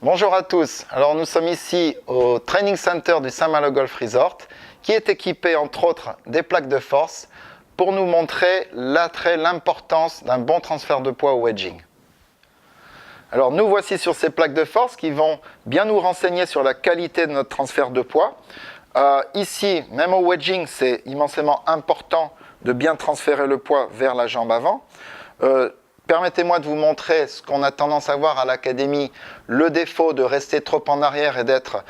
Bonjour à tous, alors nous sommes ici au Training Center du Saint-Malo Golf Resort qui est équipé entre autres des plaques de force pour nous montrer l'attrait, l'importance d'un bon transfert de poids au wedging. Alors nous voici sur ces plaques de force qui vont bien nous renseigner sur la qualité de notre transfert de poids. Ici, même au wedging, c'est immensément important de bien transférer le poids vers la jambe avant. Permettez-moi de vous montrer ce qu'on a tendance à voir à l'académie, le défaut de rester trop en arrière et d'être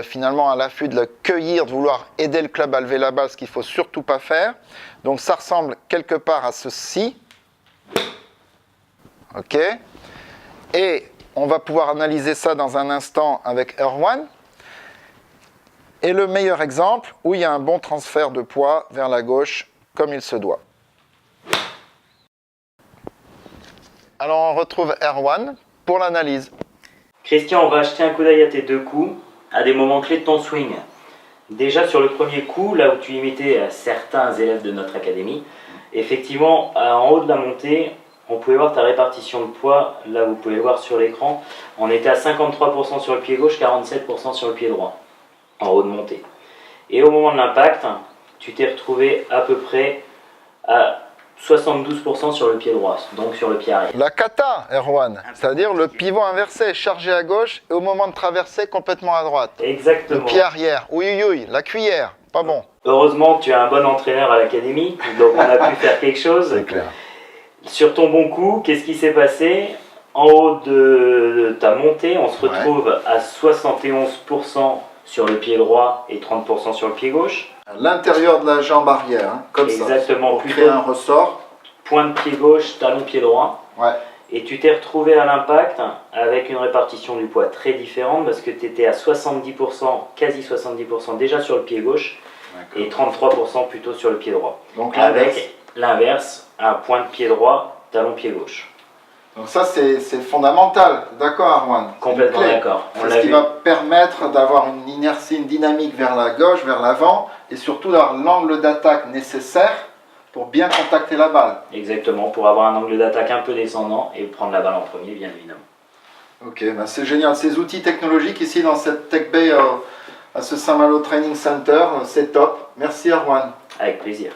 finalement à l'affût de le cueillir, de vouloir aider le club à lever la balle, ce qu'il ne faut surtout pas faire. Donc ça ressemble quelque part à ceci. Ok. Et on va pouvoir analyser ça dans un instant avec Erwan. Et le meilleur exemple où il y a un bon transfert de poids vers la gauche comme il se doit. Alors on retrouve Erwan pour l'analyse. Christian, on va jeter un coup d'œil à tes deux coups, à des moments clés de ton swing. Déjà sur le premier coup, là où tu imitais certains élèves de notre académie, effectivement, en haut de la montée, on pouvait voir ta répartition de poids. Là, vous pouvez le voir sur l'écran. On était à 53% sur le pied gauche, 47% sur le pied droit, en haut de montée. Et au moment de l'impact, tu t'es retrouvé à peu près à 72% sur le pied droit, donc sur le pied arrière. La kata, Erwan, c'est-à-dire le pivot inversé, chargé à gauche et au moment de traverser complètement à droite. Exactement. Le pied arrière, oui, oui, oui, la cuillère, pas bon. Heureusement, tu as un bon entraîneur à l'académie, donc on a pu faire quelque chose. C'est clair. Sur ton bon coup, qu'est-ce qui s'est passé? En haut de ta montée, on se retrouve à 71% sur le pied droit et 30% sur le pied gauche. L'intérieur de la jambe arrière, hein, comme ça. Exactement, Pour créer un ressort. Point de pied gauche, talon pied droit. Ouais. Et tu t'es retrouvé à l'impact avec une répartition du poids très différente parce que tu étais à 70%, quasi 70% déjà sur le pied gauche et 33% plutôt sur le pied droit. Donc avec l'inverse, un point de pied droit, talon pied gauche. Donc ça c'est fondamental, d'accord Erwan? Complètement d'accord. C'est ce qui va permettre d'avoir une inertie, une dynamique vers la gauche, vers l'avant et surtout d'avoir l'angle d'attaque nécessaire pour bien contacter la balle. Exactement, pour avoir un angle d'attaque un peu descendant et prendre la balle en premier, bien évidemment. Ok, ben c'est génial. Ces outils technologiques ici dans cette Tech Bay à ce Saint-Malo Training Center, c'est top. Merci Erwan. Avec plaisir.